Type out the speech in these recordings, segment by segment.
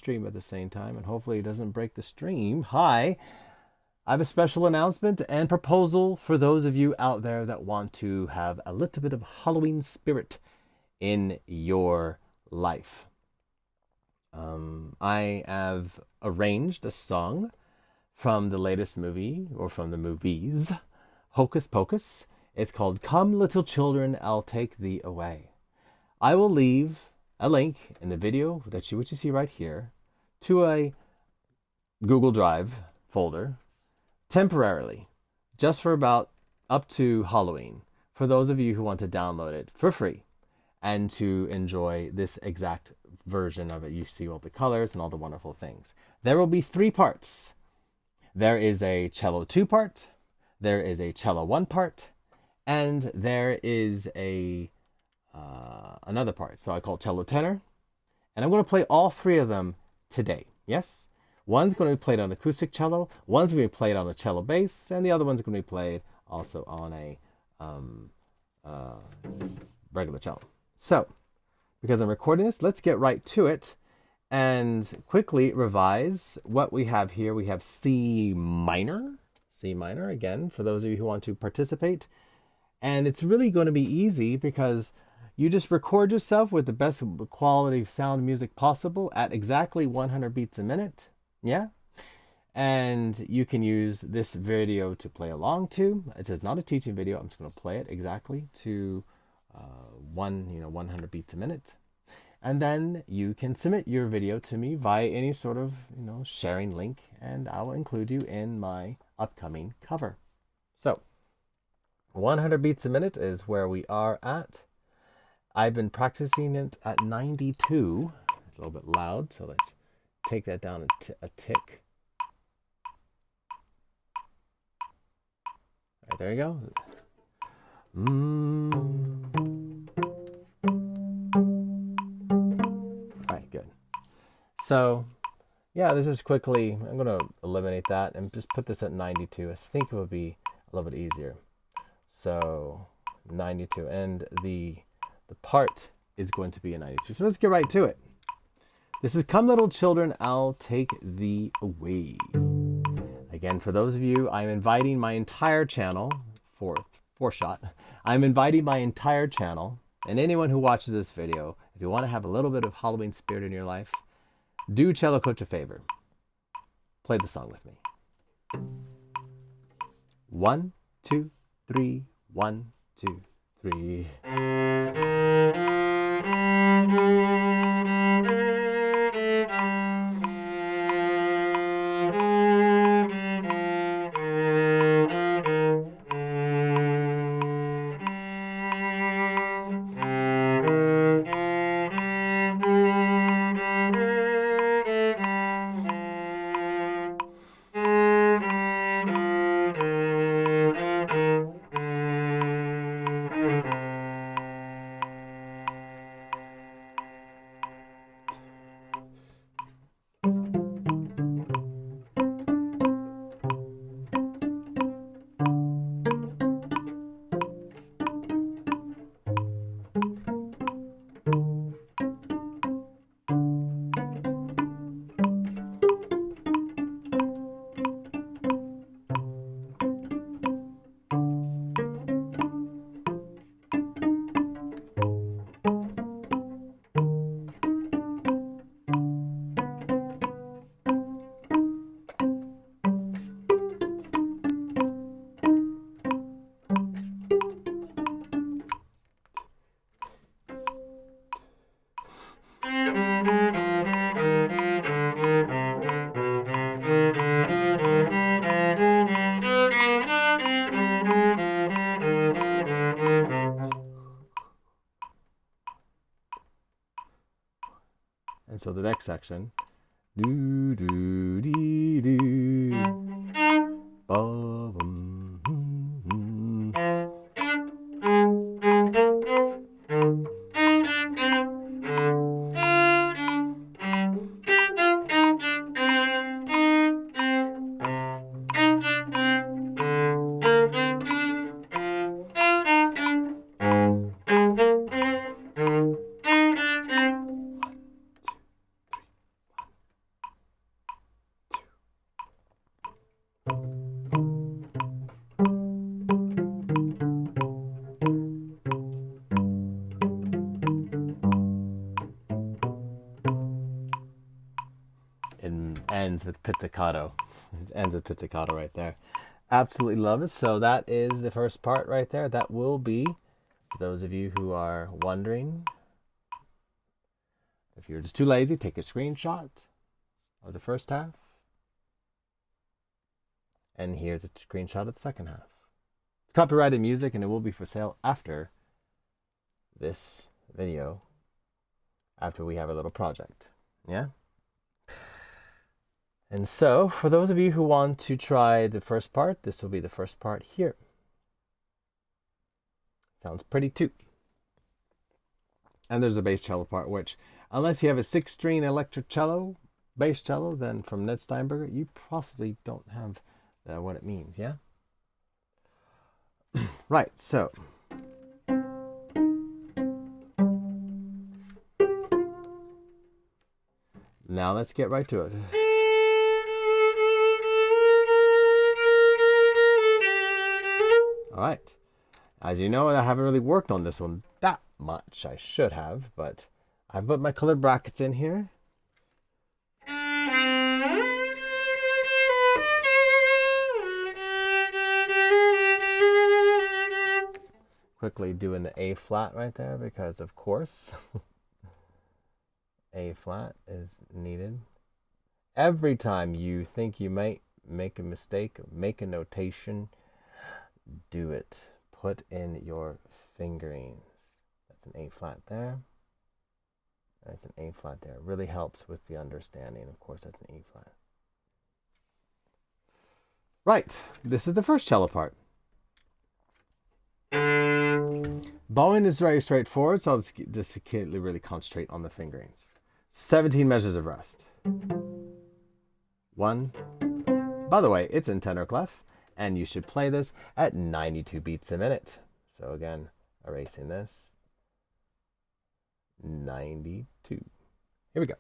stream at the same time, and hopefully it doesn't break the stream. Hi, I have a special announcement and proposal for those of you out there that want to have a little bit of Halloween spirit in your life. I have arranged a song from the latest movie, or from the movies, Hocus Pocus. It's called Come Little Children, I'll Take Thee Away. I will leave a link in the video that you see right here to a Google Drive folder temporarily, just for about up to Halloween, for those of you who want to download it for free and to enjoy this exact version of it. You see all the colors and all the wonderful things. There will be 3 parts. There is a cello 2 part, there is a cello 1 part, and there is a another part. So I call it cello tenor, and I'm going to play all 3 of them today. Yes, one's going to be played on acoustic cello, one's going to be played on a cello bass, and the other one's going to be played also on a regular cello. So, because I'm recording this, let's get right to it and quickly revise what we have here. We have C minor, again, for those of you who want to participate. And it's really going to be easy because you just record yourself with the best quality sound music possible at exactly 100 beats a minute. Yeah. And you can use this video to play along to. It says not a teaching video. I'm just going to play it exactly to 100 beats a minute. And then you can submit your video to me via any sort of sharing link, and I will include you in my upcoming cover. So 100 beats a minute is where we are at. I've been practicing it at 92. It's a little bit loud, so let's take that down a tick. All right, there you go. All right, good. So, yeah, this is quickly, I'm going to eliminate that and just put this at 92. I think it would be a little bit easier. So, 92, and the part is going to be a 92. So let's get right to it. This is Come Little Children, I'll Take Thee Away. Again, for those of you, I'm inviting my entire channel, four-shot, I'm inviting my entire channel, and anyone who watches this video, if you want to have a little bit of Halloween spirit in your life, do Cello Coach a favor. Play the song with me. 1, 2, 3, 1, 2, 3. And so the next section, do do dee do, ba bum, It ends with pizzicato. It ends with pizzicato right there. Absolutely love it. So that is the first part right there. That will be, for those of you who are wondering, if you're just too lazy, take a screenshot of the first half. And here's a screenshot of the second half. It's copyrighted music and it will be for sale after this video, after we have a little project. Yeah? And so, for those of you who want to try the first part, this will be the first part here. Sounds pretty too. And there's a bass cello part, which, unless you have a 6-string electric cello, bass cello, then from Ned Steinberger, you possibly don't have what it means, yeah? Right, so. Now let's get right to it. All right. As you know, I haven't really worked on this one that much. I should have, but I put my colored brackets in here. Quickly doing the A flat right there because, of course, A flat is needed. Every time you think you might make a mistake, make a notation, do it. Put in your fingerings. That's an A flat there. That's an A flat there. It really helps with the understanding. Of course, that's an E flat. Right. This is the first cello part. Bowing is very straightforward, so I'll just really concentrate on the fingerings. 17 measures of rest. 1. By the way, it's in tenor clef, and you should play this at 92 beats a minute. So again, erasing this. 92. Here we go.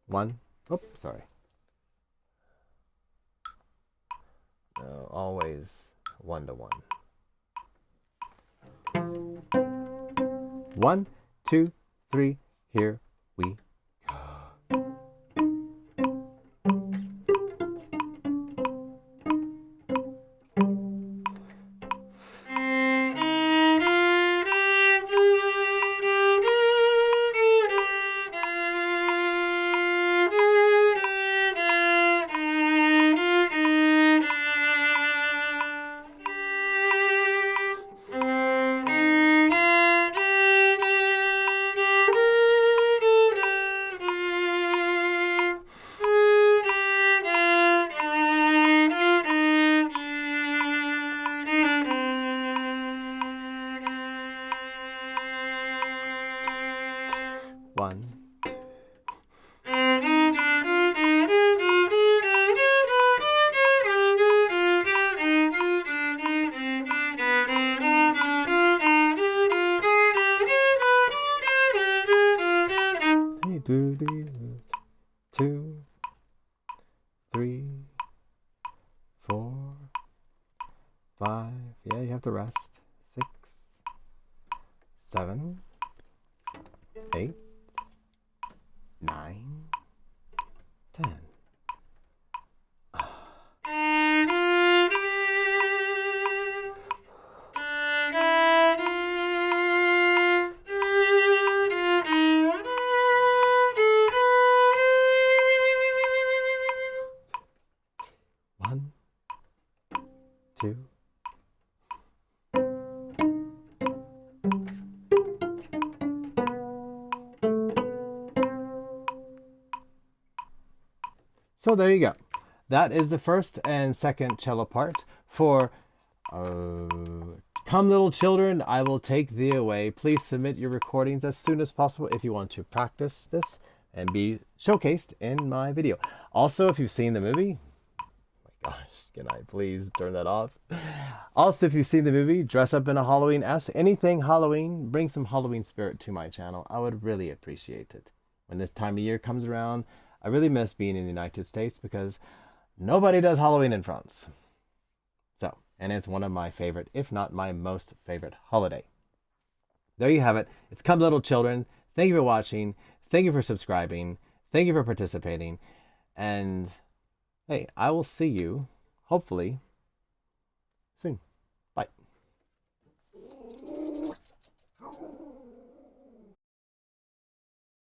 1. Oh, sorry. No, always 1 to 1. 1, 2, 3, here we go. One. Two, 3, 4, 5. Yeah, you have to rest. 6, 7, 8, 9, 10. One, 2. So there you go. That is the first and second cello part for Come Little Children, I Will Take Thee Away. Please submit your recordings as soon as possible if you want to practice this and be showcased in my video. Also, if you've seen the movie, gosh, can I please turn that off? Also, if you've seen the movie, dress up in a Halloween-esque, anything Halloween, bring some Halloween spirit to my channel. I would really appreciate it. When this time of year comes around, I really miss being in the United States because nobody does Halloween in France. So, and it's one of my favorite, if not my most favorite holiday. There you have it. It's Come Little Children. Thank you for watching. Thank you for subscribing. Thank you for participating. And hey, I will see you hopefully soon.